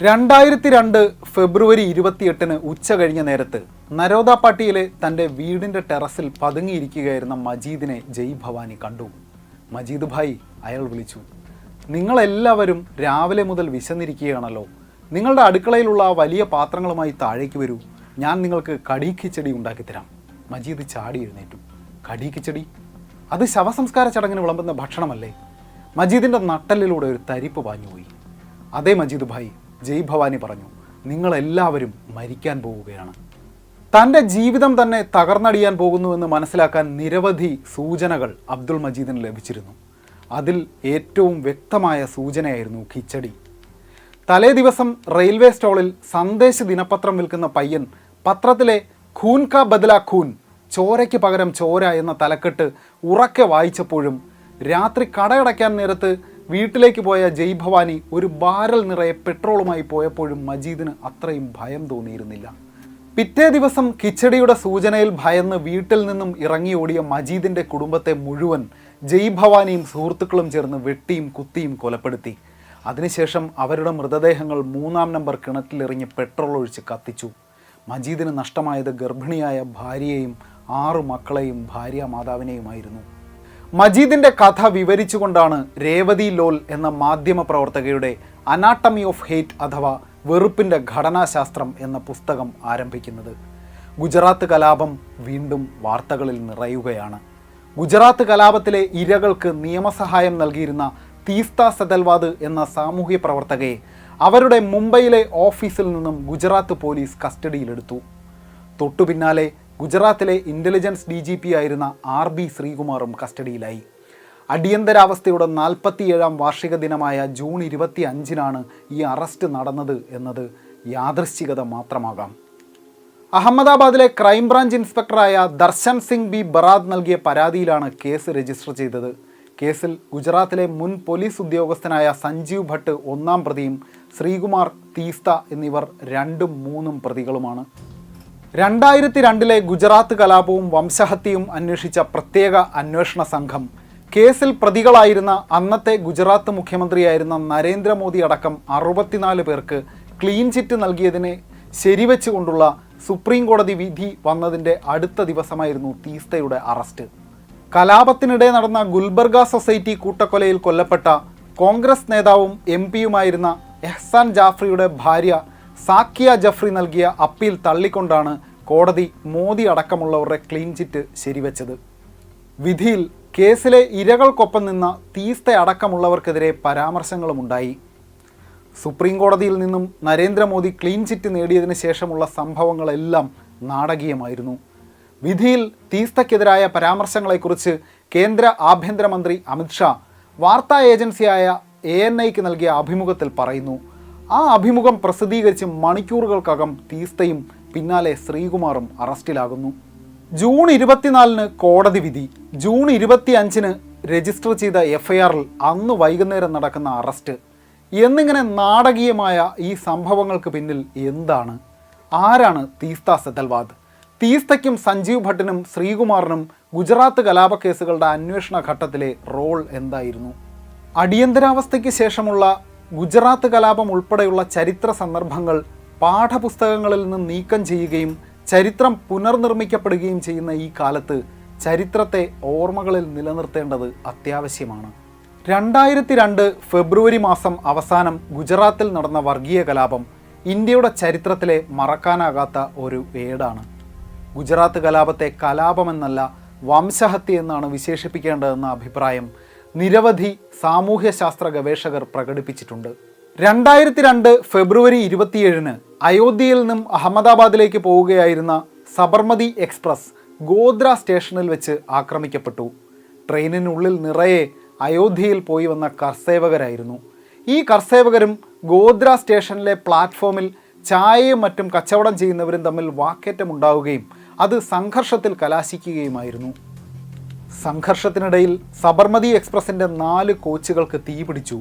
2002 ഫെബ്രുവരി 28 ഉച്ച കഴിഞ്ഞ നേരത്ത് നരോദ പാട്ടിയിലെ തൻ്റെ വീടിൻ്റെ ടെറസിൽ പതുങ്ങിയിരിക്കുകയായിരുന്ന മജീദിനെ ജയ് ഭവാനി കണ്ടു. മജീദ് ഭായ്, അയാൾ വിളിച്ചു. നിങ്ങളെല്ലാവരും രാവിലെ മുതൽ വിശന്നിരിക്കുകയാണല്ലോ. നിങ്ങളുടെ അടുക്കളയിലുള്ള ആ വലിയ പാത്രങ്ങളുമായി താഴേക്ക് വരൂ, ഞാൻ നിങ്ങൾക്ക് കടി കിച്ചടി ഉണ്ടാക്കിത്തരാം. മജീദ് ചാടി എഴുന്നേറ്റു. കടി കിച്ചടി? അത് ശവസംസ്കാര ചടങ്ങിന് വിളമ്പുന്ന ഭക്ഷണമല്ലേ? മജീദിൻ്റെ നട്ടലിലൂടെ ഒരു തരിപ്പ് പാഞ്ഞുപോയി. അതേ മജീദ് ഭായ്, ജയ് ഭവാനി പറഞ്ഞു, നിങ്ങളെല്ലാവരും മരിക്കാൻ പോവുകയാണ്. തൻ്റെ ജീവിതം തന്നെ തകർന്നടിയാൻ പോകുന്നുവെന്ന് മനസ്സിലാക്കാൻ നിരവധി സൂചനകൾ അബ്ദുൾ മജീദിന് ലഭിച്ചിരുന്നു. അതിൽ ഏറ്റവും വ്യക്തമായ സൂചനയായിരുന്നു കിച്ചടി. തലേ ദിവസം റെയിൽവേ സ്റ്റോളിൽ സന്ദേശ് ദിനപത്രം വിൽക്കുന്ന പയ്യൻ പത്രത്തിലെ ഖൂൻ കാ ബദല ഖൂൻ, ചോരയ്ക്ക് പകരം ചോര എന്ന തലക്കെട്ട് ഉറക്കെ വായിച്ചപ്പോഴും രാത്രി കടയടയ്ക്കാൻ നേരത്ത് വീട്ടിലേക്ക് പോയ ജയ് ഭവാനി ഒരു ബാരൽ നിറയെ പെട്രോളുമായി പോയപ്പോഴും മജീദിന് അത്രയും ഭയം തോന്നിയിരുന്നില്ല. പിറ്റേ ദിവസം കിച്ചടിയുടെ സൂചനയിൽ ഭയന്ന് വീട്ടിൽ നിന്നും ഇറങ്ങി ഓടിയ മജീദിൻ്റെ കുടുംബത്തെ മുഴുവൻ ജയ് ഭവാനിയും സുഹൃത്തുക്കളും ചേർന്ന് വെട്ടിയും കുത്തിയും കൊലപ്പെടുത്തി. അതിനുശേഷം അവരുടെ മൃതദേഹങ്ങൾ 3-ാം നമ്പർ കിണറ്റിലെറിഞ്ഞ് പെട്രോൾ ഒഴിച്ച് കത്തിച്ചു. മജീദിന് നഷ്ടമായത് ഗർഭിണിയായ ഭാര്യയെയും 6 മക്കളെയും ഭാര്യാമാതാവിനെയുമായിരുന്നു. മജീദിൻ്റെ കഥ വിവരിച്ചുകൊണ്ടാണ് രേവതി ലോൽ എന്ന മാധ്യമ പ്രവർത്തകയുടെ അനാട്ടമി ഓഫ് ഹെയ്റ്റ് അഥവാ വെറുപ്പിൻ്റെ ഘടനാശാസ്ത്രം എന്ന പുസ്തകം ആരംഭിക്കുന്നത്. ഗുജറാത്ത് കലാപം വീണ്ടും വാർത്തകളിൽ നിറയുകയാണ്. ഗുജറാത്ത് കലാപത്തിലെ ഇരകൾക്ക് നിയമസഹായം നൽകിയിരുന്ന തീസ്ത സെതൽവാദ് എന്ന സാമൂഹ്യ പ്രവർത്തകയെ അവരുടെ മുംബൈയിലെ ഓഫീസിൽ നിന്നും ഗുജറാത്ത് പോലീസ് കസ്റ്റഡിയിലെടുത്തു. തൊട്ടു പിന്നാലെ ഗുജറാത്തിലെ ഇൻ്റലിജൻസ് DGP ആയിരുന്ന RB ശ്രീകുമാറും കസ്റ്റഡിയിലായി. അടിയന്തരാവസ്ഥയുടെ 47-ാം വാർഷിക ദിനമായ ജൂൺ 25-നാണ് ഈ അറസ്റ്റ് നടന്നത് എന്നത് യാദൃശ്ചികത മാത്രമാകാം. അഹമ്മദാബാദിലെ ക്രൈംബ്രാഞ്ച് ഇൻസ്പെക്ടറായ ദർശൻ സിംഗ് ബി ബറാദ് നൽകിയ പരാതിയിലാണ് കേസ് രജിസ്റ്റർ ചെയ്തത്. കേസിൽ ഗുജറാത്തിലെ മുൻ പോലീസ് ഉദ്യോഗസ്ഥനായ സഞ്ജീവ് ഭട്ട് 1-ാം പ്രതിയും ശ്രീകുമാർ, തീസ്ത എന്നിവർ 2ഉം 3ഉം പ്രതികളുമാണ്. 2002 ഗുജറാത്ത് കലാപവും വംശഹത്യയും അന്വേഷിച്ച പ്രത്യേക അന്വേഷണ സംഘം കേസിൽ പ്രതികളായിരുന്ന അന്നത്തെ ഗുജറാത്ത് മുഖ്യമന്ത്രിയായിരുന്ന നരേന്ദ്രമോദി അടക്കം 64 പേർക്ക് ക്ലീൻ ചിറ്റ് നൽകിയതിനെ ശരിവെച്ചുകൊണ്ടുള്ള സുപ്രീം കോടതി വിധി വന്നതിൻ്റെ അടുത്ത ദിവസമായിരുന്നു തീസ്തയുടെ അറസ്റ്റ്. കലാപത്തിനിടെ നടന്ന ഗുൽബർഗ സൊസൈറ്റി കൂട്ടക്കൊലയിൽ കൊല്ലപ്പെട്ട കോൺഗ്രസ് നേതാവും MP-യുമായിരുന്ന എഹ്സാൻ ജാഫ്രിയുടെ ഭാര്യ സാക്കിയ ജഫ്രി നൽകിയ അപ്പീൽ തള്ളിക്കൊണ്ടാണ് കോടതി മോദി അടക്കമുള്ളവരുടെ ക്ലീൻ ചിറ്റ് ശരിവെച്ചത്. വിധിയിൽ കേസിലെ ഇരകൾക്കൊപ്പം നിന്ന തീസ്ത അടക്കമുള്ളവർക്കെതിരെ പരാമർശങ്ങളുമുണ്ടായി. സുപ്രീം കോടതിയിൽ നിന്നും നരേന്ദ്രമോദി ക്ലീൻ ചിറ്റ് നേടിയതിനു ശേഷമുള്ള സംഭവങ്ങളെല്ലാം നാടകീയമായിരുന്നു. വിധിയിൽ തീസ്തയ്ക്കെതിരായ പരാമർശങ്ങളെക്കുറിച്ച് കേന്ദ്ര ആഭ്യന്തരമന്ത്രി അമിത്ഷാ വാർത്താ ഏജൻസിയായ ANIക്ക് നൽകിയ അഭിമുഖത്തിൽ പറയുന്നു. ആ അഭിമുഖം പ്രസിദ്ധീകരിച്ച് മണിക്കൂറുകൾക്കകം തീസ്തയും പിന്നാലെ ശ്രീകുമാറും അറസ്റ്റിലാകുന്നു. ജൂൺ 24-ന് കോടതി വിധി. ജൂൺ 25-ന് രജിസ്റ്റർ ചെയ്ത FIRൽ അന്ന് വൈകുന്നേരം നടക്കുന്ന അറസ്റ്റ്. എന്നിങ്ങനെ നാടകീയമായ ഈ സംഭവങ്ങൾക്ക് പിന്നിൽ എന്താണ്? ആരാണ് തീസ്ത സെതൽവാദ്? തീസ്തയ്ക്കും സഞ്ജീവ് ഭട്ടിനും ശ്രീകുമാറിനും ഗുജറാത്ത് കലാപക്കേസുകളുടെ അന്വേഷണ ഘട്ടത്തിലെ റോൾ എന്തായിരുന്നു? അടിയന്തരാവസ്ഥയ്ക്ക് ശേഷമുള്ള ഗുജറാത്ത് കലാപം ഉൾപ്പെടെയുള്ള ചരിത്ര സന്ദർഭങ്ങൾ പാഠപുസ്തകങ്ങളിൽ നിന്ന് നീക്കം ചെയ്യുകയും ചരിത്രം പുനർനിർമ്മിക്കപ്പെടുകയും ചെയ്യുന്ന ഈ കാലത്ത് ചരിത്രത്തെ ഓർമ്മകളിൽ നിലനിർത്തേണ്ടത് അത്യാവശ്യമാണ്. 2002 ഫെബ്രുവരി മാസം അവസാനം ഗുജറാത്തിൽ നടന്ന വർഗീയ കലാപം ഇന്ത്യയുടെ ചരിത്രത്തിലെ മറക്കാനാകാത്ത ഒരു ഏടാണ്. ഗുജറാത്ത് കലാപത്തെ കലാപമെന്നല്ല വംശഹത്യ എന്നാണ് വിശേഷിപ്പിക്കേണ്ടതെന്ന അഭിപ്രായം നിരവധി സാമൂഹ്യശാസ്ത്ര ഗവേഷകർ പ്രകടിപ്പിച്ചിട്ടുണ്ട്. 2002 ഫെബ്രുവരി 27-ന് അയോധ്യയിൽ നിന്നും അഹമ്മദാബാദിലേക്ക് പോവുകയായിരുന്ന സബർമതി എക്സ്പ്രസ് ഗോദ്ര സ്റ്റേഷനിൽ വെച്ച് ആക്രമിക്കപ്പെട്ടു. ട്രെയിനിനുള്ളിൽ നിറയെ അയോധ്യയിൽ പോയി വന്ന കർസേവകരായിരുന്നു. ഈ കർസേവകരും ഗോദ്ര സ്റ്റേഷനിലെ പ്ലാറ്റ്ഫോമിൽ ചായയും മറ്റും കച്ചവടം ചെയ്യുന്നവരും തമ്മിൽ വാക്കേറ്റമുണ്ടാവുകയും അത് സംഘർഷത്തിൽ കലാശിക്കുകയുമായിരുന്നു. സംഘർഷത്തിനിടയിൽ സബർമതി എക്സ്പ്രസിൻ്റെ 4 കോച്ചുകൾക്ക് തീപിടിച്ചു.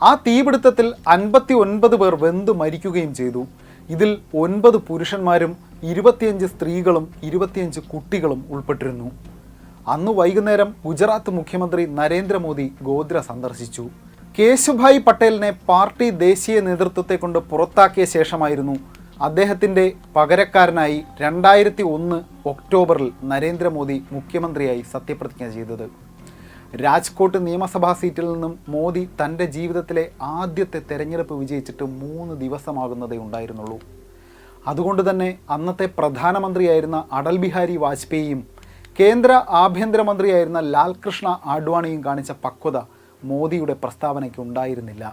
ആ തീപിടുത്തത്തിൽ 59 പേർ വെന്തു മരിക്കുകയും ചെയ്തു. ഇതിൽ 9 പുരുഷന്മാരും 25 സ്ത്രീകളും 25 കുട്ടികളും ഉൾപ്പെട്ടിരുന്നു. അന്ന് വൈകുന്നേരം ഗുജറാത്ത് മുഖ്യമന്ത്രി നരേന്ദ്രമോദി ഗോദ്ര സന്ദർശിച്ചു. കേശുഭായ് പട്ടേലിനെ പാർട്ടി ദേശീയ നേതൃത്വത്തെ കൊണ്ട് പുറത്താക്കിയ ശേഷമായിരുന്നു അദ്ദേഹത്തിൻ്റെ പകരക്കാരനായി 2001 ഒക്ടോബറിൽ നരേന്ദ്രമോദി മുഖ്യമന്ത്രിയായി സത്യപ്രതിജ്ഞ ചെയ്തത്. രാജ്കോട്ട് നിയമസഭാ സീറ്റിൽ നിന്നും മോദി തൻ്റെ ജീവിതത്തിലെ ആദ്യത്തെ തെരഞ്ഞെടുപ്പ് വിജയിച്ചിട്ട് 3 ദിവസമാകുന്നതേ ഉണ്ടായിരുന്നുള്ളൂ. അതുകൊണ്ട് തന്നെ അന്നത്തെ പ്രധാനമന്ത്രിയായിരുന്ന അടൽ ബിഹാരി വാജ്പേയിയും കേന്ദ്ര ആഭ്യന്തരമന്ത്രിയായിരുന്ന ലാൽകൃഷ്ണ ആഡ്വാണിയും കാണിച്ച പക്വത മോദിയുടെ പ്രസ്താവനയ്ക്ക് ഉണ്ടായിരുന്നില്ല.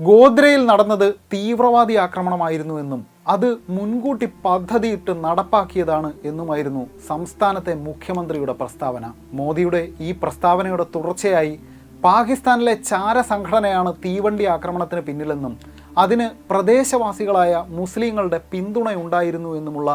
ഗോദ്രയിൽ നടന്നത് തീവ്രവാദി ആക്രമണമായിരുന്നു എന്നും അത് മുൻകൂട്ടി പദ്ധതിയിട്ട് നടപ്പാക്കിയതാണ് എന്നുമായിരുന്നു സംസ്ഥാനത്തെ മുഖ്യമന്ത്രിയുടെ പ്രസ്താവന. മോദിയുടെ ഈ പ്രസ്താവനയുടെ തുടർച്ചയായി പാകിസ്ഥാനിലെ ചാര സംഘടനയാണ് തീവണ്ടി ആക്രമണത്തിന് പിന്നിലെന്നും അതിന് പ്രദേശവാസികളായ മുസ്ലിങ്ങളുടെ പിന്തുണയുണ്ടായിരുന്നു എന്നുമുള്ള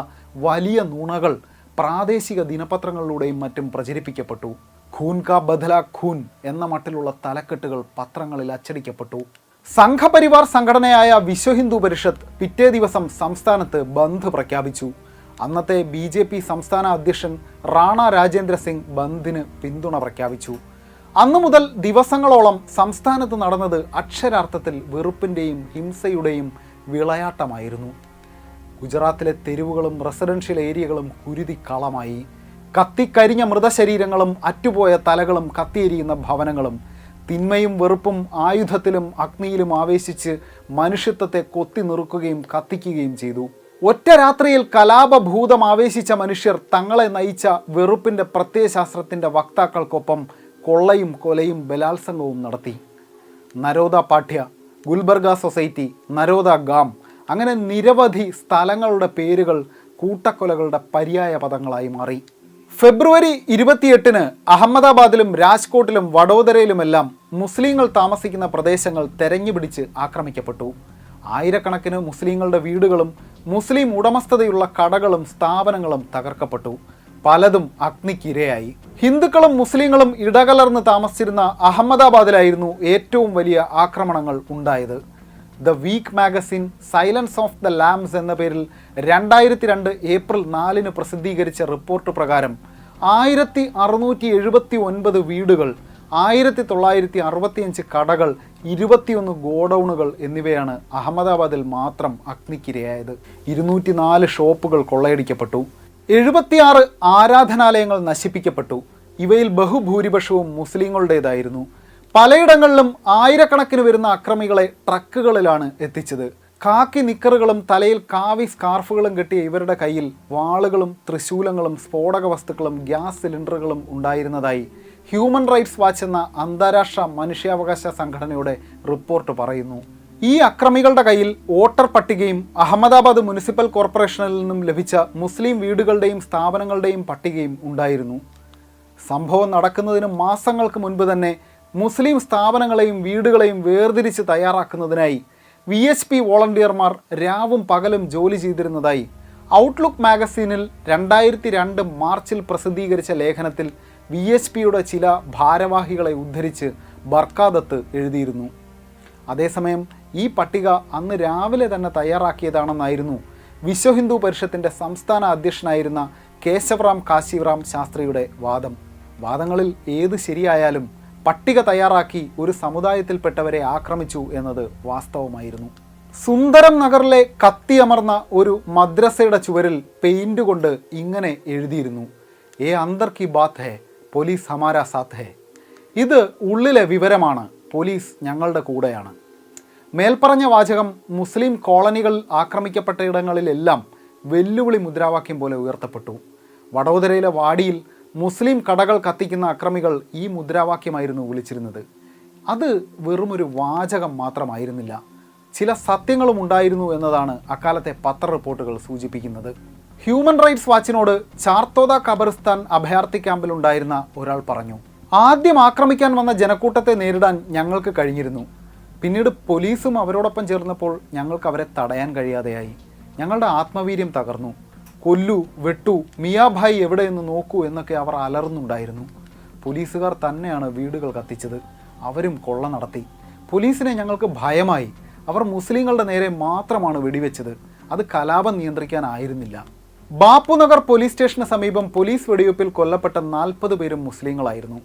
വലിയ നുണകൾ പ്രാദേശിക ദിനപത്രങ്ങളിലൂടെയും മറ്റും പ്രചരിപ്പിക്കപ്പെട്ടു. ഖൂൻ കാ ബദല ഖൂൻ എന്ന മട്ടിലുള്ള തലക്കെട്ടുകൾ പത്രങ്ങളിൽ അച്ചടിക്കപ്പെട്ടു. സംഘപരിവാർ സംഘടനയായ വിശ്വ ഹിന്ദു പരിഷത്ത് പിറ്റേ ദിവസം സംസ്ഥാനത്ത് ബന്ദ് പ്രഖ്യാപിച്ചു. അന്നത്തെ BJP സംസ്ഥാന അധ്യക്ഷൻ റാണ രാജേന്ദ്ര സിംഗ് ബന്ദിന് പിന്തുണ പ്രഖ്യാപിച്ചു. അന്നു മുതൽ ദിവസങ്ങളോളം സംസ്ഥാനത്ത് നടന്നത് അക്ഷരാർത്ഥത്തിൽ വെറുപ്പിൻ്റെയും ഹിംസയുടെയും വിളയാട്ടമായിരുന്നു. ഗുജറാത്തിലെ തെരുവുകളും റെസിഡൻഷ്യൽ ഏരിയകളും കുരുതിക്കളമായി. കത്തിക്കരിഞ്ഞ മൃതശരീരങ്ങളും അറ്റുപോയ തലകളും കത്തിയെരിയുന്ന ഭവനങ്ങളും തിന്മയും വെറുപ്പും ആയുധത്തിലും അഗ്നിയിലും ആവേശിച്ച് മനുഷ്യത്വത്തെ കൊത്തി നിറുക്കുകയും കത്തിക്കുകയും ചെയ്തു. ഒറ്റ രാത്രിയിൽ കലാപഭൂതം ആവേശിച്ച മനുഷ്യർ തങ്ങളെ നയിച്ച വെറുപ്പിൻ്റെ പ്രത്യയശാസ്ത്രത്തിൻ്റെ വക്താക്കൾക്കൊപ്പം കൊള്ളയും കൊലയും ബലാത്സംഗവും നടത്തി. നരോദ പാഠ്യ, ഗുൽബർഗ സൊസൈറ്റി, നരോദ ഗാം, അങ്ങനെ നിരവധി സ്ഥലങ്ങളുടെ പേരുകൾ കൂട്ടക്കൊലകളുടെ പര്യായ പദങ്ങളായി മാറി. ഫെബ്രുവരി 28-ന് അഹമ്മദാബാദിലും രാജ്കോട്ടിലും വഡോദരയിലുമെല്ലാം മുസ്ലിങ്ങൾ താമസിക്കുന്ന പ്രദേശങ്ങൾ തെരഞ്ഞുപിടിച്ച് ആക്രമിക്കപ്പെട്ടു. ആയിരക്കണക്കിന് മുസ്ലിങ്ങളുടെ വീടുകളും മുസ്ലിം ഉടമസ്ഥതയുള്ള കടകളും സ്ഥാപനങ്ങളും തകർക്കപ്പെട്ടു. പലതും അഗ്നിക്കിരയായി. ഹിന്ദുക്കളും മുസ്ലിങ്ങളും ഇടകലർന്ന് താമസിച്ചിരുന്ന അഹമ്മദാബാദിലായിരുന്നു ഏറ്റവും വലിയ ആക്രമണങ്ങൾ ഉണ്ടായത്. The Week magazine Silence of the Lambs എന്ന പേരിൽ 2002 ഏപ്രിൽ 4-ന് പ്രസിദ്ധീകരിച്ച റിപ്പോർട്ട് പ്രകാരം 1679 വീടുകൾ, 1965 കടകൾ, 21 ഗോഡൌണുകൾ എന്നിവയാണ് അഹമ്മദാബാദിൽ മാത്രം അഗ്നിക്കിരയായത്. 204 ഷോപ്പുകൾ കൊള്ളയടിക്കപ്പെട്ടു. 76 ആരാധനാലയങ്ങൾ നശിപ്പിക്കപ്പെട്ടു. ഇവയിൽ ബഹുഭൂരിപക്ഷവും മുസ്ലിങ്ങളുടേതായിരുന്നു. പലയിടങ്ങളിലും ആയിരക്കണക്കിന് വരുന്ന അക്രമികളെ ട്രക്കുകളിലാണ് എത്തിച്ചത്. കാക്കി നിക്കറുകളും തലയിൽ കാവി സ്കാർഫുകളും കെട്ടിയ ഇവരുടെ കയ്യിൽ വാളുകളും ത്രിശൂലങ്ങളും സ്ഫോടക വസ്തുക്കളും ഗ്യാസ് സിലിണ്ടറുകളും ഉണ്ടായിരുന്നതായി ഹ്യൂമൻ റൈറ്റ്സ് വാച്ച് എന്ന അന്താരാഷ്ട്ര മനുഷ്യാവകാശ സംഘടനയുടെ റിപ്പോർട്ട് പറയുന്നു. ഈ അക്രമികളുടെ കയ്യിൽ വോട്ടർ പട്ടികയും അഹമ്മദാബാദ് മുനിസിപ്പൽ കോർപ്പറേഷനിൽ നിന്നും ലഭിച്ച മുസ്ലിം വീടുകളുടെയും സ്ഥാപനങ്ങളുടെയും പട്ടികയും ഉണ്ടായിരുന്നു. സംഭവം നടക്കുന്നതിന് മാസങ്ങൾക്ക് മുൻപ് തന്നെ മുസ്ലിം സ്ഥാപനങ്ങളെയും വീടുകളെയും വേർതിരിച്ച് തയ്യാറാക്കുന്നതിനായി VHP വോളണ്ടിയർമാർ രാവും പകലും ജോലി ചെയ്തിരുന്നതായി ഔട്ട്ലുക്ക് മാഗസീനിൽ 2002 മാർച്ചിൽ പ്രസിദ്ധീകരിച്ച ലേഖനത്തിൽ VHPയുടെ ചില ഭാരവാഹികളെ ഉദ്ധരിച്ച് ബർക്കാദത്ത് എഴുതിയിരുന്നു. അതേസമയം ഈ പട്ടിക അന്ന് രാവിലെ തന്നെ തയ്യാറാക്കിയതാണെന്നായിരുന്നു വിശ്വ ഹിന്ദു പരിഷത്തിൻ്റെ സംസ്ഥാന അധ്യക്ഷനായിരുന്ന കേശവറാം കാശിറാം ശാസ്ത്രിയുടെ വാദങ്ങളിൽ ഏത് ശരിയായാലും പട്ടിക തയ്യാറാക്കി ഒരു സമുദായത്തിൽപ്പെട്ടവരെ ആക്രമിച്ചു എന്നത് വാസ്തവമായിരുന്നു. സുന്ദരം നഗറിലെ കത്തിയമർന്ന ഒരു മദ്രസയുടെ ചുവരിൽ പെയിന്റ് കൊണ്ട് ഇങ്ങനെ എഴുതിയിരുന്നു: ഏ അന്തർ കി ബാത്ത് ഹേ, പോലീസ് ഹമാരാ സാത്ത് ഹേ. ഇത് ഉള്ളിലെ വിവരമാണ്, പോലീസ് ഞങ്ങളുടെ കൂടെയാണ്. മേൽപ്പറഞ്ഞ വാചകം മുസ്ലിം കോളനികൾ ആക്രമിക്കപ്പെട്ടയിടങ്ങളിലെല്ലാം വെല്ലുവിളി മുദ്രാവാക്യം പോലെ ഉയർത്തപ്പെട്ടു. വഡോദരയിലെ വാടിയിൽ മുസ്ലിം കടകൾ കത്തിക്കുന്ന അക്രമികൾ ഈ മുദ്രാവാക്യമായിരുന്നു വിളിച്ചിരുന്നത്. അത് വെറുമൊരു വാചകം മാത്രമായിരുന്നില്ല, ചില സത്യങ്ങളും ഉണ്ടായിരുന്നു എന്നതാണ് അക്കാലത്തെ പത്ര റിപ്പോർട്ടുകൾ സൂചിപ്പിക്കുന്നത്. ഹ്യൂമൻ റൈറ്റ്സ് വാച്ചിനോട് ചാർത്തോദ ഖബറിസ്ഥാൻ അഭയാർത്ഥി ക്യാമ്പിലുണ്ടായിരുന്ന ഒരാൾ പറഞ്ഞു: ആദ്യം ആക്രമിക്കാൻ വന്ന ജനക്കൂട്ടത്തെ നേരിടാൻ ഞങ്ങൾക്ക് കഴിഞ്ഞിരുന്നു. പിന്നീട് പോലീസും അവരോടൊപ്പം ചേർന്നപ്പോൾ ഞങ്ങൾക്ക് അവരെ തടയാൻ കഴിയാതെയായി. ഞങ്ങളുടെ ആത്മവീര്യം തകർന്നു. കൊല്ലു, വെട്ടു, മിയാഭായ് എവിടെയെന്ന് നോക്കൂ എന്നൊക്കെ അവർ അലർന്നുണ്ടായിരുന്നു. പോലീസുകാർ തന്നെയാണ് വീടുകൾ കത്തിച്ചത്. അവരും കൊള്ള നടത്തി. പോലീസിനെ ഞങ്ങൾക്ക് ഭയമായി. അവർ മുസ്ലിങ്ങളുടെ നേരെ മാത്രമാണ് വെടിവെച്ചത്. അത് കലാപം നിയന്ത്രിക്കാനായിരുന്നില്ല. ബാപ്പുനഗർ പോലീസ് സ്റ്റേഷന് സമീപം പോലീസ് വെടിവെപ്പിൽ കൊല്ലപ്പെട്ട 40 പേരും മുസ്ലിങ്ങളായിരുന്നു.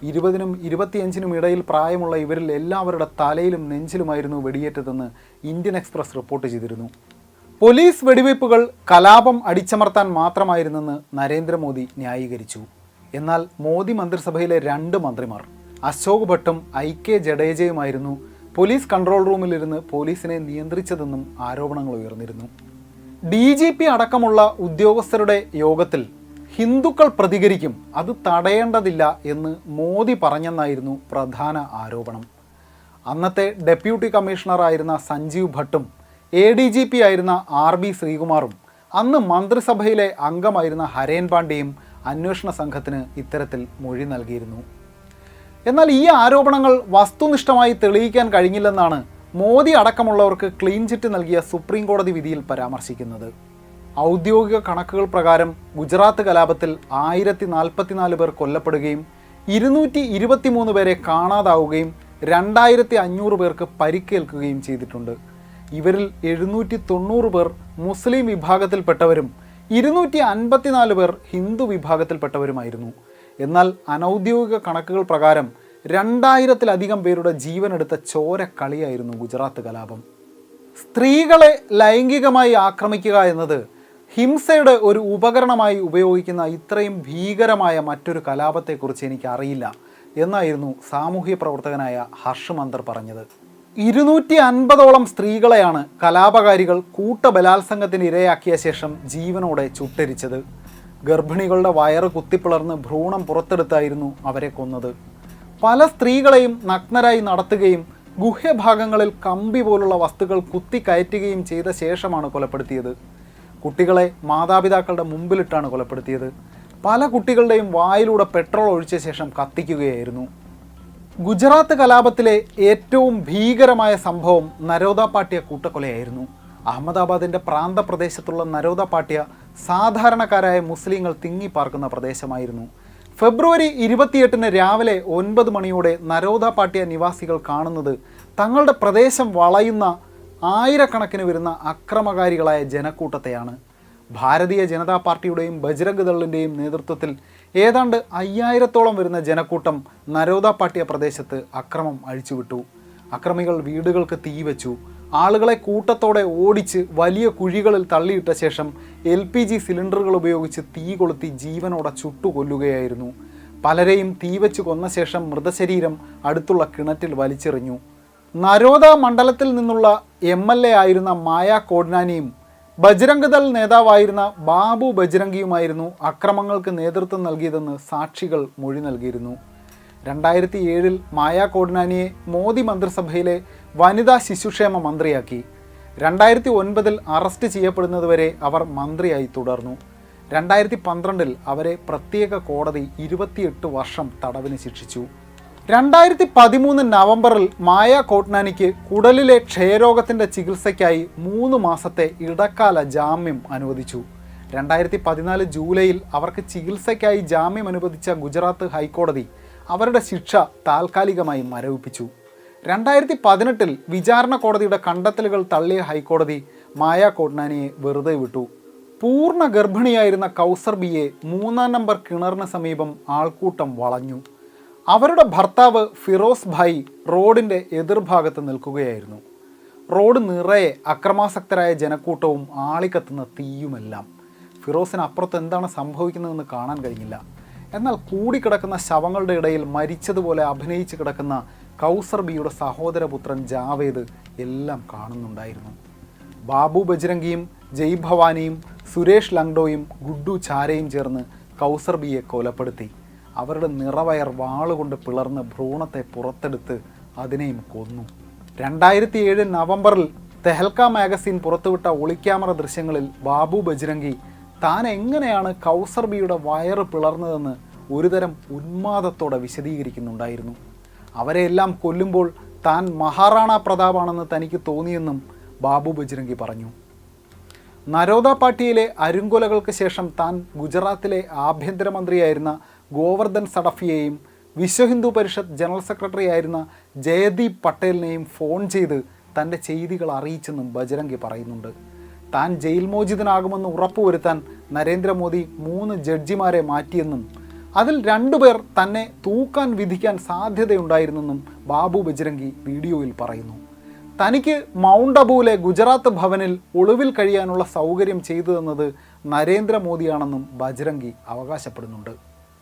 20നും 25നും ഇടയിൽ പ്രായമുള്ള ഇവരിൽ എല്ലാവരുടെ തലയിലും നെഞ്ചിലുമായിരുന്നു വെടിയേറ്റതെന്ന് ഇന്ത്യൻ എക്സ്പ്രസ് റിപ്പോർട്ട് ചെയ്തിരുന്നു. പോലീസ് വെടിവയ്പ്പുകൾ കലാപം അടിച്ചമർത്താൻ മാത്രമായിരുന്നെന്ന് നരേന്ദ്രമോദി ന്യായീകരിച്ചു. എന്നാൽ മോദി മന്ത്രിസഭയിലെ 2 മന്ത്രിമാർ അശോക് ഭട്ടും IK ജഡേജയുമായിരുന്നു പോലീസ് കൺട്രോൾ റൂമിലിരുന്ന് പോലീസിനെ നിയന്ത്രിച്ചതെന്നും ആരോപണങ്ങൾ ഉയർന്നിരുന്നു. DGP അടക്കമുള്ള ഉദ്യോഗസ്ഥരുടെ യോഗത്തിൽ ഹിന്ദുക്കൾ പ്രതികരിക്കും, അത് തടയേണ്ടതില്ല എന്ന് മോദി പറഞ്ഞെന്നായിരുന്നു പ്രധാന ആരോപണം. അന്നത്തെ ഡെപ്യൂട്ടി കമ്മീഷണറായിരുന്ന സഞ്ജീവ് ഭട്ടും ADGP ആയിരുന്ന RB ശ്രീകുമാറും അന്ന് മന്ത്രിസഭയിലെ അംഗമായിരുന്ന ഹരേൻ പാണ്ഡ്യയും അന്വേഷണ സംഘത്തിന് ഇത്തരത്തിൽ മൊഴി നൽകിയിരുന്നു. എന്നാൽ ഈ ആരോപണങ്ങൾ വസ്തുനിഷ്ഠമായി തെളിയിക്കാൻ കഴിഞ്ഞില്ലെന്നാണ് മോദി അടക്കമുള്ളവർക്ക് ക്ലീൻ ചിറ്റ് നൽകിയ സുപ്രീം കോടതി വിധിയിൽ പരാമർശിക്കുന്നത്. ഔദ്യോഗിക കണക്കുകൾ പ്രകാരം ഗുജറാത്ത് കലാപത്തിൽ 1044 പേർ കൊല്ലപ്പെടുകയും 223 പേരെ കാണാതാവുകയും 2500 പേർക്ക് പരിക്കേൽക്കുകയും ചെയ്തിട്ടുണ്ട്. ഇവരിൽ 790 പേർ മുസ്ലിം വിഭാഗത്തിൽപ്പെട്ടവരും 254 പേർ ഹിന്ദു വിഭാഗത്തിൽപ്പെട്ടവരുമായിരുന്നു. എന്നാൽ അനൗദ്യോഗിക കണക്കുകൾ പ്രകാരം 2000-ലധികം പേരുടെ ജീവനെടുത്ത ചോരക്കളിയായിരുന്നു ഗുജറാത്ത് കലാപം. സ്ത്രീകളെ ലൈംഗികമായി ആക്രമിക്കുക എന്നത് ഹിംസയുടെ ഒരു ഉപകരണമായി ഉപയോഗിക്കുന്ന ഇത്രയും ഭീകരമായ മറ്റൊരു കലാപത്തെക്കുറിച്ച് എനിക്കറിയില്ല എന്നായിരുന്നു സാമൂഹ്യ പ്രവർത്തകനായ ഹർഷ് മന്ദർ പറഞ്ഞത്. 250ഓളം സ്ത്രീകളെയാണ് കലാപകാരികൾ കൂട്ടബലാത്സംഗത്തിന് ഇരയാക്കിയ ശേഷം ജീവനോടെ ചുട്ടരിച്ചത്. ഗർഭിണികളുടെ വയറ് കുത്തിപ്പിളർന്ന് ഭ്രൂണം പുറത്തെടുത്തായിരുന്നു അവരെ കൊന്നത്. പല സ്ത്രീകളെയും നഗ്നരായി നടത്തുകയും ഗുഹ്യഭാഗങ്ങളിൽ കമ്പി പോലുള്ള വസ്തുക്കൾ കുത്തിക്കയറ്റുകയും ചെയ്ത ശേഷമാണ് കൊലപ്പെടുത്തിയത്. കുട്ടികളെ മാതാപിതാക്കളുടെ മുമ്പിലിട്ടാണ് കൊലപ്പെടുത്തിയത്. പല കുട്ടികളുടെയും വായിലൂടെ പെട്രോൾ ഒഴിച്ച ശേഷം കത്തിക്കുകയായിരുന്നു. ഗുജറാത്ത് കലാപത്തിലെ ഏറ്റവും ഭീകരമായ സംഭവം നരോദ പാട്യ കൂട്ടക്കൊലയായിരുന്നു. അഹമ്മദാബാദിൻ്റെ പ്രാന്തപ്രദേശത്തുള്ള നരോദ പാട്യ സാധാരണക്കാരായ മുസ്ലിങ്ങൾ തിങ്ങിപ്പാർക്കുന്ന പ്രദേശമായിരുന്നു. ഫെബ്രുവരി 28 രാവിലെ 9 മണിയോടെ നരോദ പാട്യ നിവാസികൾ കാണുന്നത് തങ്ങളുടെ പ്രദേശം വളയുന്ന ആയിരക്കണക്കിന് വരുന്ന അക്രമകാരികളായ ജനക്കൂട്ടത്തെയാണ്. ഭാരതീയ ജനതാ പാർട്ടിയുടെയും ബജ്രംഗ് ദളിൻ്റെയും നേതൃത്വത്തിൽ ഏതാണ്ട് 5000-ഓളം വരുന്ന ജനക്കൂട്ടം നരോദ പാട്യ പ്രദേശത്ത് അക്രമം അഴിച്ചുവിട്ടു. അക്രമികൾ വീടുകൾക്ക് തീവച്ചു. ആളുകളെ കൂട്ടത്തോടെ ഓടിച്ച് വലിയ കുഴികളിൽ തള്ളിയിട്ട ശേഷം LPG സിലിണ്ടറുകൾ ഉപയോഗിച്ച് തീ കൊളുത്തി ജീവനോടെ ചുട്ടുകൊല്ലുകയായിരുന്നു. പലരെയും തീവച്ച് കൊന്ന ശേഷം മൃതശരീരം അടുത്തുള്ള കിണറ്റിൽ വലിച്ചെറിഞ്ഞു. നരോദ മണ്ഡലത്തിൽ നിന്നുള്ള MLA ആയിരുന്ന മായ കോഡ്നാനിയും ബജ്രംഗ് ദൾ നേതാവായിരുന്ന ബാബു ബജ്രംഗിയുമായിരുന്നു അക്രമങ്ങൾക്ക് നേതൃത്വം നൽകിയതെന്ന് സാക്ഷികൾ മൊഴി നൽകിയിരുന്നു. 2007-ൽ മായ കോഡ്നാനിയെ മോദി മന്ത്രിസഭയിലെ വനിതാ ശിശുക്ഷേമ മന്ത്രിയാക്കി. 2009-ൽ അറസ്റ്റ് ചെയ്യപ്പെടുന്നതുവരെ അവർ മന്ത്രിയായി തുടർന്നു. 2012-ൽ അവരെ പ്രത്യേക കോടതി 28 വർഷം തടവിന് ശിക്ഷിച്ചു. 2013 നവംബറിൽ മായ കോട്നാനിക്ക് കുടലിലെ ക്ഷയരോഗത്തിൻ്റെ ചികിത്സയ്ക്കായി 3 മാസത്തെ ഇടക്കാല ജാമ്യം അനുവദിച്ചു. 2014 ജൂലൈയിൽ അവർക്ക് ചികിത്സയ്ക്കായി ജാമ്യം അനുവദിച്ച ഗുജറാത്ത് ഹൈക്കോടതി അവരുടെ ശിക്ഷ താൽക്കാലികമായി മരവിപ്പിച്ചു. 2018-ൽ വിചാരണ കോടതിയുടെ കണ്ടെത്തലുകൾ തള്ളിയ ഹൈക്കോടതി മായ കോട്നാനിയെ വെറുതെ വിട്ടു. പൂർണ്ണ ഗർഭിണിയായിരുന്ന കൗസർ ബിയെ 3-ാം നമ്പർ കിണറിന് സമീപം ആൾക്കൂട്ടം വളഞ്ഞു. അവരുടെ ഭർത്താവ് ഫിറോസ് ഭായ് റോഡിൻ്റെ എതിർഭാഗത്ത് നിൽക്കുകയായിരുന്നു. റോഡ് നിറയെ അക്രമാസക്തരായ ജനക്കൂട്ടവും ആളിക്കത്തുന്ന തീയുമെല്ലാം. ഫിറോസിന് അപ്പുറത്ത് എന്താണ് സംഭവിക്കുന്നതെന്ന് കാണാൻ കഴിഞ്ഞില്ല. എന്നാൽ കൂടിക്കിടക്കുന്ന ശവങ്ങളുടെ ഇടയിൽ മരിച്ചതുപോലെ അഭിനയിച്ച് കിടക്കുന്ന കൗസർ ബിയുടെ സഹോദരപുത്രൻ ജാവേദ് എല്ലാം കാണുന്നുണ്ടായിരുന്നു. ബാബു ബജ്രംഗിയും ജയ് ഭവാനിയും സുരേഷ് ലങ്ഡോയും ഗുഡ്ഡു ചാരയും ചേർന്ന് കൗസർ ബിയെ കൊലപ്പെടുത്തി. അവരുടെ നിറവയർ വാളുകൊണ്ട് പിളർന്ന് ഭ്രൂണത്തെ പുറത്തെടുത്ത് അതിനെയും കൊന്നു. 2007 നവംബറിൽ തെഹൽക്ക മാഗസിൻ പുറത്തുവിട്ട ഒളിക്യാമറ ദൃശ്യങ്ങളിൽ ബാബു ബജ്രംഗി താൻ എങ്ങനെയാണ് കൗസർ ബിയുടെ വയറ് പിളർന്നതെന്ന് ഒരുതരം ഉന്മാദത്തോടെ വിശദീകരിക്കുന്നുണ്ടായിരുന്നു. അവരെയെല്ലാം കൊല്ലുമ്പോൾ താൻ മഹാറാണ പ്രതാപാണെന്ന് തനിക്ക് തോന്നിയെന്നും ബാബു ബജ്രംഗി പറഞ്ഞു. നരോദ പാട്യയിലെ അരുങ്കൊലകൾക്ക് ശേഷം താൻ ഗുജറാത്തിലെ ആഭ്യന്തരമന്ത്രിയായിരുന്ന ഗോവർദ്ധൻ സഡഫിയെയും വിശ്വഹിന്ദു പരിഷത്ത് ജനറൽ സെക്രട്ടറി ആയിരുന്ന ജയദീപ് പട്ടേലിനെയും ഫോൺ ചെയ്ത് തൻ്റെ ചെയ്തികൾ അറിയിച്ചെന്നും ബജ്രംഗി പറയുന്നുണ്ട്. താൻ ജയിൽ മോചിതനാകുമെന്ന് ഉറപ്പുവരുത്താൻ നരേന്ദ്രമോദി 3 ജഡ്ജിമാരെ മാറ്റിയെന്നും അതിൽ 2 പേർ തന്നെ തൂക്കാൻ വിധിക്കാൻ സാധ്യതയുണ്ടായിരുന്നെന്നും ബാബു ബജ്രംഗി വീഡിയോയിൽ പറയുന്നു. തനിക്ക് മൗണ്ട് അബുവിലെ ഗുജറാത്ത് ഭവനിൽ ഒളിവിൽ കഴിയാനുള്ള സൗകര്യം ചെയ്തു തന്നത് നരേന്ദ്രമോദിയാണെന്നും ബജ്രംഗി അവകാശപ്പെടുന്നുണ്ട്.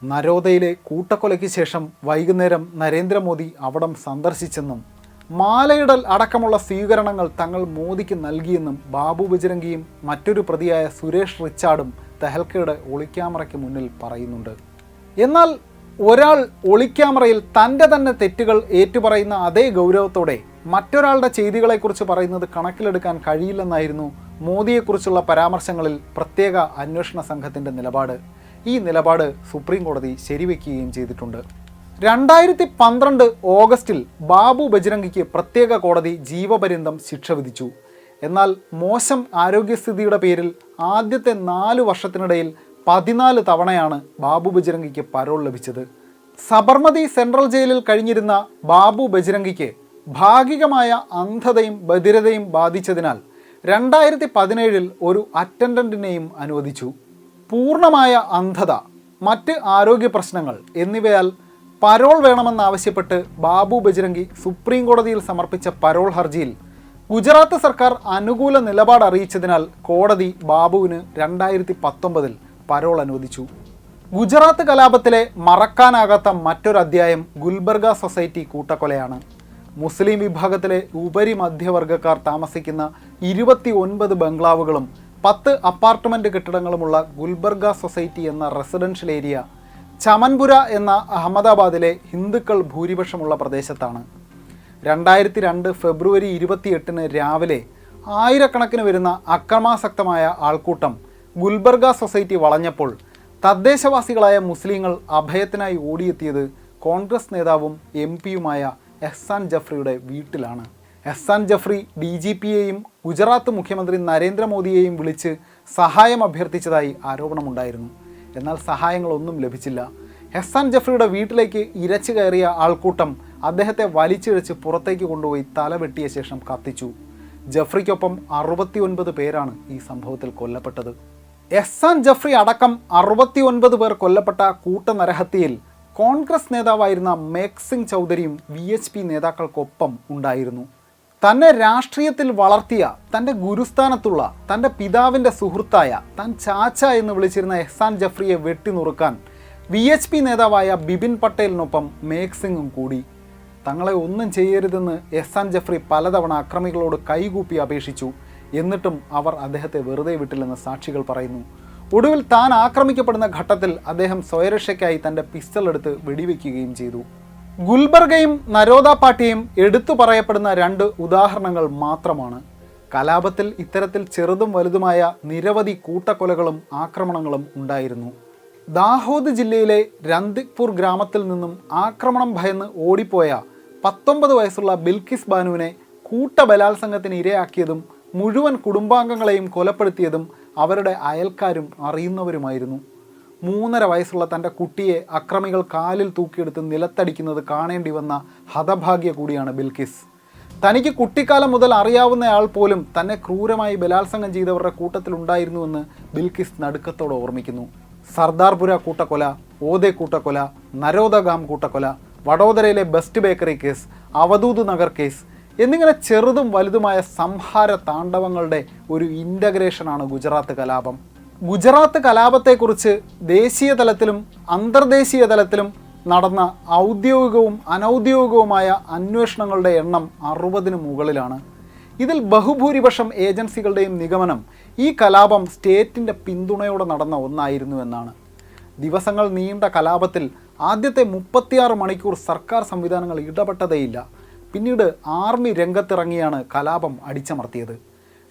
നരോദയിലെ കൂട്ടക്കൊലയ്ക്ക് ശേഷം വൈകുന്നേരം നരേന്ദ്രമോദി അവിടം സന്ദർശിച്ചെന്നും മാലയിടൽ അടക്കമുള്ള സ്വീകരണങ്ങൾ തങ്ങൾ മോദിക്ക് നൽകിയെന്നും ബാബു ബജ്രംഗിയും മറ്റൊരു പ്രതിയായ സുരേഷ് റിച്ചാർഡും തെഹൽക്കയുടെ ഒളിക്യാമറയ്ക്ക് മുന്നിൽ പറയുന്നുണ്ട്. എന്നാൽ ഒരാൾ ഒളിക്യാമറയിൽ തൻ്റെ തന്നെ തെറ്റുകൾ ഏറ്റുപറയുന്ന അതേ ഗൗരവത്തോടെ മറ്റൊരാളുടെ ചെയ്തികളെക്കുറിച്ച് പറയുന്നത് കണക്കിലെടുക്കാൻ കഴിയില്ലെന്നായിരുന്നു മോദിയെക്കുറിച്ചുള്ള പരാമർശങ്ങളിൽ പ്രത്യേക അന്വേഷണ സംഘത്തിൻ്റെ നിലപാട്. ഈ നിലപാട് സുപ്രീം കോടതി ശരിവെക്കുകയും ചെയ്തിട്ടുണ്ട്. 2012 ഓഗസ്റ്റിൽ ബാബു ബജ്രംഗിക്ക് പ്രത്യേക കോടതി ജീവപര്യന്തം ശിക്ഷ വിധിച്ചു. എന്നാൽ മോശം ആരോഗ്യസ്ഥിതിയുടെ പേരിൽ ആദ്യത്തെ 4 വർഷത്തിനിടയിൽ 14 തവണയാണ് ബാബു ബജ്രംഗിക്ക് പരോൾ ലഭിച്ചത്. സബർമതി സെൻട്രൽ ജയിലിൽ കഴിഞ്ഞിരുന്ന ബാബു ബജ്രംഗിക്ക് ഭാഗികമായ അന്ധതയും ബധിരതയും ബാധിച്ചതിനാൽ 2017 ഒരു അറ്റൻഡൻറ്റിനെയും അനുവദിച്ചു. പൂർണ്ണമായ അന്ധത, മറ്റ് ആരോഗ്യ പ്രശ്നങ്ങൾ എന്നിവയാൽ പരോൾ വേണമെന്നാവശ്യപ്പെട്ട് ബാബു ബജ്രംഗി സുപ്രീം കോടതിയിൽ സമർപ്പിച്ച പരോൾ ഹർജിയിൽ ഗുജറാത്ത് സർക്കാർ അനുകൂല നിലപാട് അറിയിച്ചതിനാൽ കോടതി ബാബുവിന് 2019 പരോൾ അനുവദിച്ചു. ഗുജറാത്ത് കലാപത്തിലെ മറക്കാനാകാത്ത മറ്റൊരു അധ്യായം ഗുൽബർഗ സൊസൈറ്റി കൂട്ടക്കൊലയാണ്. മുസ്ലിം വിഭാഗത്തിലെ ഉപരിമധ്യവർഗക്കാർ താമസിക്കുന്ന 29 ബംഗ്ലാവുകളും 10 അപ്പാർട്ട്മെൻറ്റ് കെട്ടിടങ്ങളുമുള്ള ഗുൽബർഗ സൊസൈറ്റി എന്ന റെസിഡൻഷ്യൽ ഏരിയ ചമൻപുര എന്ന അഹമ്മദാബാദിലെ ഹിന്ദുക്കൾ ഭൂരിപക്ഷമുള്ള പ്രദേശത്താണ്. 2002 ഫെബ്രുവരി 28 രാവിലെ ആയിരക്കണക്കിന് വരുന്ന അക്രമാസക്തമായ ആൾക്കൂട്ടം ഗുൽബർഗ സൊസൈറ്റി വളഞ്ഞപ്പോൾ തദ്ദേശവാസികളായ മുസ്ലിങ്ങൾ അഭയത്തിനായി ഓടിയെത്തിയത് കോൺഗ്രസ് നേതാവും MP-യുമായ എഹ്സാൻ ജഫ്രിയുടെ വീട്ടിലാണ്. എഹ്സാൻ ജഫ്രി DGPയെയും ഗുജറാത്ത് മുഖ്യമന്ത്രി നരേന്ദ്രമോദിയെയും വിളിച്ച് സഹായം അഭ്യർത്ഥിച്ചതായി ആരോപണമുണ്ടായിരുന്നു. എന്നാൽ സഹായങ്ങളൊന്നും ലഭിച്ചില്ല. എഹ്സാൻ ജഫ്രിയുടെ വീട്ടിലേക്ക് ഇരച്ചു കയറിയ ആൾക്കൂട്ടം അദ്ദേഹത്തെ വലിച്ചിഴച്ച് പുറത്തേക്ക് കൊണ്ടുപോയി തലവെട്ടിയ ശേഷം കത്തിച്ചു. ജഫ്രിക്കൊപ്പം 69 പേരാണ് ഈ സംഭവത്തിൽ കൊല്ലപ്പെട്ടത്. എഹ്സാൻ ജഫ്രി അടക്കം 69 പേർ കൊല്ലപ്പെട്ട കൂട്ടനരഹത്യയിൽ കോൺഗ്രസ് നേതാവായിരുന്ന മേഘ് സിംഗ് ചൗധരിയും VHP നേതാക്കൾക്കൊപ്പം ഉണ്ടായിരുന്നു. തന്നെ രാഷ്ട്രീയത്തിൽ വളർത്തിയ, തൻ്റെ ഗുരുസ്ഥാനത്തുള്ള, തൻ്റെ പിതാവിൻ്റെ സുഹൃത്തായ, താൻ ചാച്ച എന്ന് വിളിച്ചിരുന്ന എഹ്സാൻ ജഫ്രിയെ വെട്ടിനുറുക്കാൻ VHP നേതാവായ ബിപിൻ പട്ടേലിനൊപ്പം മേഘ് സിംഗും കൂടി. തങ്ങളെ ഒന്നും ചെയ്യരുതെന്ന് എഹ്സാൻ ജഫ്രി പലതവണ അക്രമികളോട് കൈകൂപ്പി അപേക്ഷിച്ചു. എന്നിട്ടും അവർ അദ്ദേഹത്തെ വെറുതെ വിട്ടില്ലെന്ന് സാക്ഷികൾ പറയുന്നു. ഒടുവിൽ താൻ ആക്രമിക്കപ്പെടുന്ന ഘട്ടത്തിൽ അദ്ദേഹം സ്വയരക്ഷയ്ക്കായി തൻ്റെ പിസ്റ്റൾ എടുത്ത് വെടിവെക്കുകയും ചെയ്തു. ഗുൽബർഗയും നരോദ പാട്ടിയും എടുത്തു പറയപ്പെടുന്ന 2 ഉദാഹരണങ്ങൾ മാത്രമാണ്. കലാപത്തിൽ ഇത്തരത്തിൽ ചെറുതും വലുതുമായ നിരവധി കൂട്ടക്കൊലകളും ആക്രമണങ്ങളും ഉണ്ടായിരുന്നു. ദാഹോദ് ജില്ലയിലെ രന്ദിക്പൂർ ഗ്രാമത്തിൽ നിന്നും ആക്രമണം ഭയന്ന് ഓടിപ്പോയ 19 വയസ്സുള്ള ബിൽക്കിസ് ബാനുവിനെ കൂട്ടബലാത്സംഗത്തിന് ഇരയാക്കിയതും മുഴുവൻ കുടുംബാംഗങ്ങളെയും കൊലപ്പെടുത്തിയതും അവരുടെ അയൽക്കാരും അറിയുന്നവരുമായിരുന്നു. 3.5 വയസ്സുള്ള തൻ്റെ കുട്ടിയെ അക്രമികൾ കാലിൽ തൂക്കിയെടുത്ത് നിലത്തടിക്കുന്നത് കാണേണ്ടി വന്ന ഹതഭാഗ്യ കൂടിയാണ് ബിൽക്കിസ്. തനിക്ക് കുട്ടിക്കാലം മുതൽ അറിയാവുന്നയാൾ പോലും തന്നെ ക്രൂരമായി ബലാത്സംഗം ചെയ്തവരുടെ കൂട്ടത്തിലുണ്ടായിരുന്നുവെന്ന് ബിൽക്കിസ് നടുക്കത്തോടെ ഓർമ്മിക്കുന്നു. സർദാർപുര കൂട്ടക്കൊല, ഓദെ കൂട്ടക്കൊല, നരോദഗാം കൂട്ടക്കൊല, വഡോദരയിലെ Best Bakery case, Avadhoot Nagar case എന്നിങ്ങനെ ചെറുതും വലുതുമായ സംഹാര താണ്ഡവങ്ങളുടെ ഒരു ഇൻ്റഗ്രേഷനാണ് ഗുജറാത്ത് കലാപം. ഗുജറാത്ത് കലാപത്തെക്കുറിച്ച് ദേശീയ തലത്തിലും അന്തർദേശീയ തലത്തിലും നടന്ന ഔദ്യോഗികവും അനൗദ്യോഗികവുമായ അന്വേഷണങ്ങളുടെ എണ്ണം 60-ന് മുകളിലാണ്. ഇതിൽ ബഹുഭൂരിപക്ഷം ഏജൻസികളുടെയും നിഗമനം ഈ കലാപം സ്റ്റേറ്റിൻ്റെ പിന്തുണയോടെ നടന്ന ഒന്നായിരുന്നു എന്നാണ്. ദിവസങ്ങൾ നീണ്ട കലാപത്തിൽ ആദ്യത്തെ 36 മണിക്കൂർ സർക്കാർ സംവിധാനങ്ങൾ ഇടപെട്ടതേയില്ല. പിന്നീട് ആർമി രംഗത്തിറങ്ങിയാണ് കലാപം അടിച്ചമർത്തിയത്.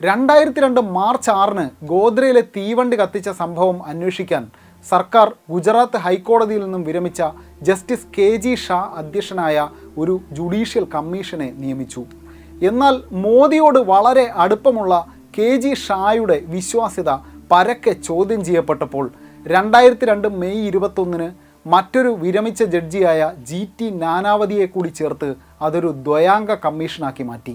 2002 മാർച്ച് 6-ന് ഗോദ്രയിലെ തീവണ്ടി കത്തിച്ച സംഭവം അന്വേഷിക്കാൻ സർക്കാർ ഗുജറാത്ത് ഹൈക്കോടതിയിൽ നിന്നും വിരമിച്ച ജസ്റ്റിസ് KG ഷാ അധ്യക്ഷനായ ഒരു ജുഡീഷ്യൽ കമ്മീഷനെ നിയമിച്ചു. എന്നാൽ മോദിയോട് വളരെ അടുപ്പമുള്ള KG ഷായുടെ വിശ്വാസ്യത പരക്കെ ചോദ്യം ചെയ്യപ്പെട്ടപ്പോൾ 2002 മെയ് 21-ന് മറ്റൊരു വിരമിച്ച ജഡ്ജിയായ GT നാനാവതിയെ കൂടി ചേർത്ത് അതൊരു ദ്വയാംഗ കമ്മീഷനാക്കി മാറ്റി.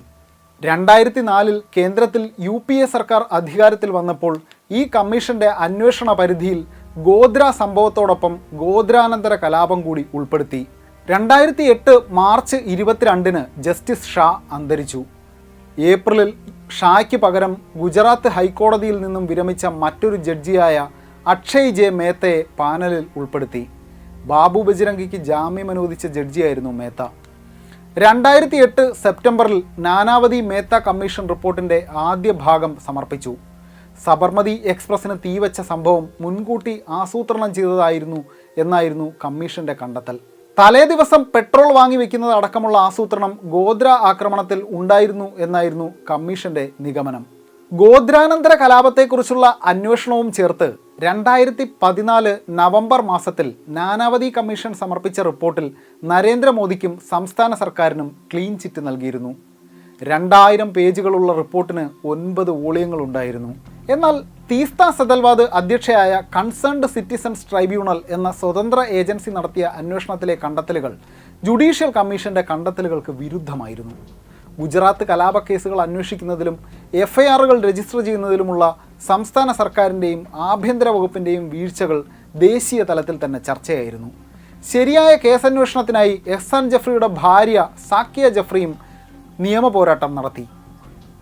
2004-ൽ കേന്ദ്രത്തിൽ UPA സർക്കാർ അധികാരത്തിൽ വന്നപ്പോൾ ഈ കമ്മീഷൻ്റെ അന്വേഷണ പരിധിയിൽ ഗോദ്ര സംഭവത്തോടൊപ്പം ഗോദ്രാനന്തര കലാപം കൂടി ഉൾപ്പെടുത്തി. 2008 മാർച്ച് 22 ജസ്റ്റിസ് ഷാ അന്തരിച്ചു. ഏപ്രിലിൽ ഷായ്ക്ക് പകരം ഗുജറാത്ത് ഹൈക്കോടതിയിൽ നിന്നും വിരമിച്ച മറ്റൊരു ജഡ്ജിയായ അക്ഷയ് ജെ മേത്തയെ പാനലിൽ ഉൾപ്പെടുത്തി. ബാബു ബജ്രംഗിക്ക് ജാമ്യം അനുവദിച്ച ജഡ്ജിയായിരുന്നു മേത്ത. 2008 സെപ്റ്റംബറിൽ നാനാവതി മേത്ത കമ്മീഷൻ റിപ്പോർട്ടിൻ്റെ ആദ്യ ഭാഗം സമർപ്പിച്ചു. സബർമതി എക്സ്പ്രസിന് തീവച്ച സംഭവം മുൻകൂട്ടി ആസൂത്രണം ചെയ്തതായിരുന്നു എന്നായിരുന്നു കമ്മീഷന്റെ കണ്ടെത്തൽ. തലേ ദിവസം പെട്രോൾ വാങ്ങിവെക്കുന്നത് അടക്കമുള്ള ആസൂത്രണം ഗോദ്ര ആക്രമണത്തിൽ ഉണ്ടായിരുന്നു എന്നായിരുന്നു കമ്മീഷന്റെ നിഗമനം. ഗോദ്രാനന്തര കലാപത്തെക്കുറിച്ചുള്ള അന്വേഷണവും ചേർത്ത് 2014 നവംബർ മാസത്തിൽ നാനാവതി കമ്മീഷൻ സമർപ്പിച്ച റിപ്പോർട്ടിൽ നരേന്ദ്രമോദിക്കും സംസ്ഥാന സർക്കാരിനും ക്ലീൻ ചിറ്റ് നൽകിയിരുന്നു. 2000 പേജുകളുള്ള റിപ്പോർട്ടിന് 9 വോളിയങ്ങളുണ്ടായിരുന്നു. എന്നാൽ തീസ്ത സദൽവാദ് അധ്യക്ഷയായ കൺസേൺഡ് സിറ്റിസൺസ് ട്രൈബ്യൂണൽ എന്ന സ്വതന്ത്ര ഏജൻസി നടത്തിയ അന്വേഷണത്തിലെ കണ്ടെത്തലുകൾ ജുഡീഷ്യൽ കമ്മീഷന്റെ കണ്ടെത്തലുകൾക്ക് വിരുദ്ധമായിരുന്നു. ഗുജറാത്ത് കലാപ കേസുകൾ അന്വേഷിക്കുന്നതിലും FIRകൾ രജിസ്റ്റർ ചെയ്യുന്നതിലുമുള്ള സംസ്ഥാന സർക്കാരിൻ്റെയും ആഭ്യന്തര വകുപ്പിൻ്റെയും വീഴ്ചകൾ ദേശീയ തലത്തിൽ തന്നെ ചർച്ചയായിരുന്നു. ശരിയായ കേസന്വേഷണത്തിനായി SN ജഫ്രിയുടെ ഭാര്യ സാക്കിയ ജഫ്രിയും നിയമ പോരാട്ടം നടത്തി.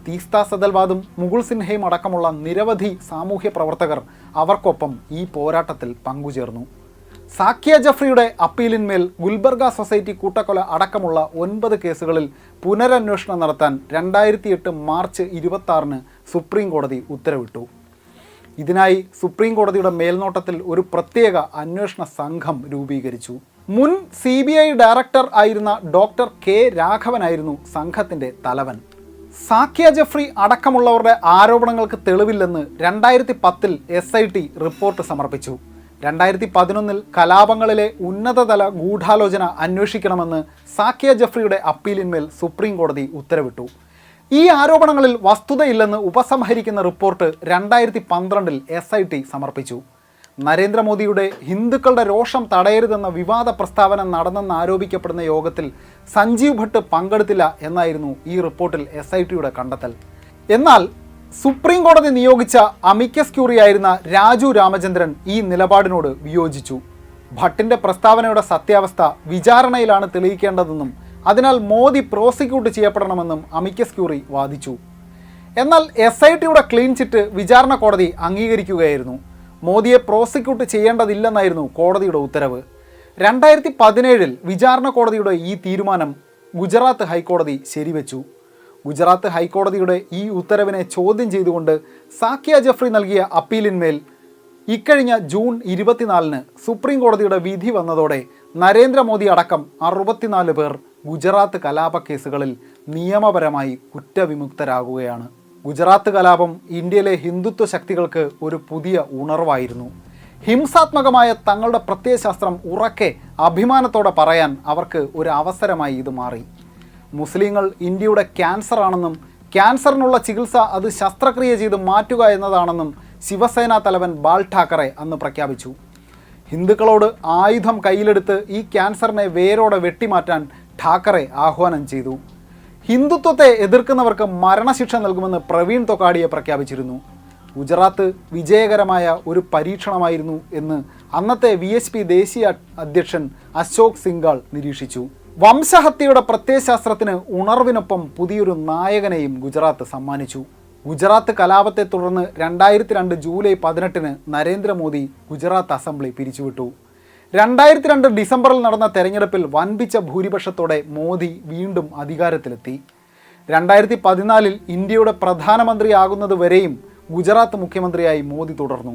തീസ്ത സദൽവാദും മുകുൾ സിൻഹയും അടക്കമുള്ള നിരവധി സാമൂഹ്യ പ്രവർത്തകർ അവർക്കൊപ്പം ഈ പോരാട്ടത്തിൽ പങ്കുചേർന്നു. സാക്കിയ ജഫ്രിയുടെ അപ്പീലിന്മേൽ ഗുൽബർഗ സൊസൈറ്റി കൂട്ടക്കൊല അടക്കമുള്ള 9 കേസുകളിൽ പുനരന്വേഷണം നടത്താൻ 2008 മാർച്ച് 26 സുപ്രീം കോടതി ഉത്തരവിട്ടു. ഇതിനായി സുപ്രീം കോടതിയുടെ മേൽനോട്ടത്തിൽ ഒരു പ്രത്യേക അന്വേഷണ സംഘം രൂപീകരിച്ചു. മുൻ CBI ഡയറക്ടർ ആയിരുന്ന ഡോക്ടർ K രാഘവനായിരുന്നു സംഘത്തിൻ്റെ തലവൻ. സാക്കിയ ജഫ്രി അടക്കമുള്ളവരുടെ ആരോപണങ്ങൾക്ക് തെളിവില്ലെന്ന് 2010 SIT റിപ്പോർട്ട് സമർപ്പിച്ചു. 2011 കലാപങ്ങളിലെ ഉന്നതതല ഗൂഢാലോചന അന്വേഷിക്കണമെന്ന് സാക്കിയ ജഫ്രിയുടെ അപ്പീലിന്മേൽ സുപ്രീം കോടതി ഉത്തരവിട്ടു. ഈ ആരോപണങ്ങളിൽ വസ്തുതയില്ലെന്ന് ഉപസംഹരിക്കുന്ന റിപ്പോർട്ട് 2012 SIT സമർപ്പിച്ചു. നരേന്ദ്രമോദിയുടെ ഹിന്ദുക്കളുടെ രോഷം തടയരുതെന്ന വിവാദ പ്രസ്താവന നടന്നെന്ന് ആരോപിക്കപ്പെടുന്ന യോഗത്തിൽ സഞ്ജീവ് ഭട്ട് പങ്കെടുത്തില്ല എന്നായിരുന്നു ഈ റിപ്പോർട്ടിൽ SITയുടെ കണ്ടെത്തൽ. എന്നാൽ സുപ്രീം കോടതി നിയോഗിച്ച അമിക്കസ് ക്യൂറിയായിരുന്ന രാജു രാമചന്ദ്രൻ ഈ നിലപാടിനോട് വിയോജിച്ചു. ഭട്ടിൻ്റെ പ്രസ്താവനയുടെ സത്യാവസ്ഥ വിചാരണയിലാണ് തെളിയിക്കേണ്ടതെന്നും അതിനാൽ മോദി പ്രോസിക്യൂട്ട് ചെയ്യപ്പെടണമെന്നും അമിക്കസ് ക്യൂറി വാദിച്ചു. എന്നാൽ SITയുടെ ക്ലീൻ ചിറ്റ് വിചാരണ കോടതി അംഗീകരിക്കുകയായിരുന്നു. മോദിയെ പ്രോസിക്യൂട്ട് ചെയ്യേണ്ടതില്ലെന്നായിരുന്നു കോടതിയുടെ ഉത്തരവ്. 2017 വിചാരണ കോടതിയുടെ ഈ തീരുമാനം ഗുജറാത്ത് ഹൈക്കോടതി ശരിവെച്ചു. ഗുജറാത്ത് ഹൈക്കോടതിയുടെ ഈ ഉത്തരവിനെ ചോദ്യം ചെയ്തുകൊണ്ട് സാക്കിയ ജഫ്രി നൽകിയ അപ്പീലിന്മേൽ ഇക്കഴിഞ്ഞ ജൂൺ 24 സുപ്രീം കോടതിയുടെ വിധി വന്നതോടെ നരേന്ദ്രമോദി അടക്കം 64 പേർ ഗുജറാത്ത് കലാപ കേസുകളിൽ നിയമപരമായി കുറ്റവിമുക്തരാകുകയാണ്. ഗുജറാത്ത് കലാപം ഇന്ത്യയിലെ ഹിന്ദുത്വ ശക്തികൾക്ക് ഒരു പുതിയ ഉണർവായിരുന്നു. ഹിംസാത്മകമായ തങ്ങളുടെ പ്രത്യയശാസ്ത്രം ഉറക്കെ അഭിമാനത്തോടെ പറയാൻ അവർക്ക് ഒരു അവസരമായി ഇത് മാറി. മുസ്ലിങ്ങൾ ഇന്ത്യയുടെ ക്യാൻസർ ആണെന്നും ക്യാൻസറിനുള്ള ചികിത്സ അത് ശസ്ത്രക്രിയ ചെയ്ത് മാറ്റുക എന്നതാണെന്നും ശിവസേന തലവൻ ബാൽ ഠാക്കറെ അന്ന് പ്രഖ്യാപിച്ചു. ഹിന്ദുക്കളോട് ആയുധം കയ്യിലെടുത്ത് ഈ ക്യാൻസറിനെ വേരോടെ വെട്ടിമാറ്റാൻ ഠാക്കറെ ആഹ്വാനം ചെയ്തു. ഹിന്ദുത്വത്തെ എതിർക്കുന്നവർക്ക് മരണശിക്ഷ നൽകുമെന്ന് പ്രവീൺ തൊക്കാഡിയെ പ്രഖ്യാപിച്ചിരുന്നു. ഗുജറാത്ത് വിജയകരമായ ഒരു പരീക്ഷണമായിരുന്നു എന്ന് അന്നത്തെ VHP ദേശീയ അധ്യക്ഷൻ അശോക് സിംഗാൾ നിരീക്ഷിച്ചു. വംശഹത്യയുടെ പ്രത്യയശാസ്ത്രത്തിന് ഉണർവിനൊപ്പം പുതിയൊരു നായകനെയും ഗുജറാത്ത് സമ്മാനിച്ചു. ഗുജറാത്ത് കലാപത്തെ തുടർന്ന് 2002 ജൂലൈ 18 നരേന്ദ്രമോദി ഗുജറാത്ത് അസംബ്ലി പിരിച്ചുവിട്ടു. 2002 ഡിസംബറിൽ നടന്ന തെരഞ്ഞെടുപ്പിൽ വൻപിച്ച ഭൂരിപക്ഷത്തോടെ മോദി വീണ്ടും അധികാരത്തിലെത്തി. 2014 ഇന്ത്യയുടെ പ്രധാനമന്ത്രിയാകുന്നത് വരെയും ഗുജറാത്ത് മുഖ്യമന്ത്രിയായി മോദി തുടർന്നു.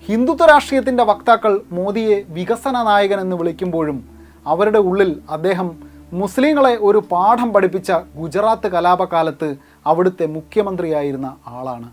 ഹിന്ദുത്വ രാഷ്ട്രീയത്തിൻ്റെ വക്താക്കൾ മോദിയെ വികസന നായകൻ എന്ന് വിളിക്കുമ്പോഴും അവരുടെ ഉള്ളിൽ അദ്ദേഹം മുസ്ലിങ്ങളെ ഒരു പാഠം പഠിപ്പിച്ച ഗുജറാത്ത് കലാപകാലത്ത് അവിടുത്തെ മുഖ്യമന്ത്രിയായിരുന്ന ആളാണ്.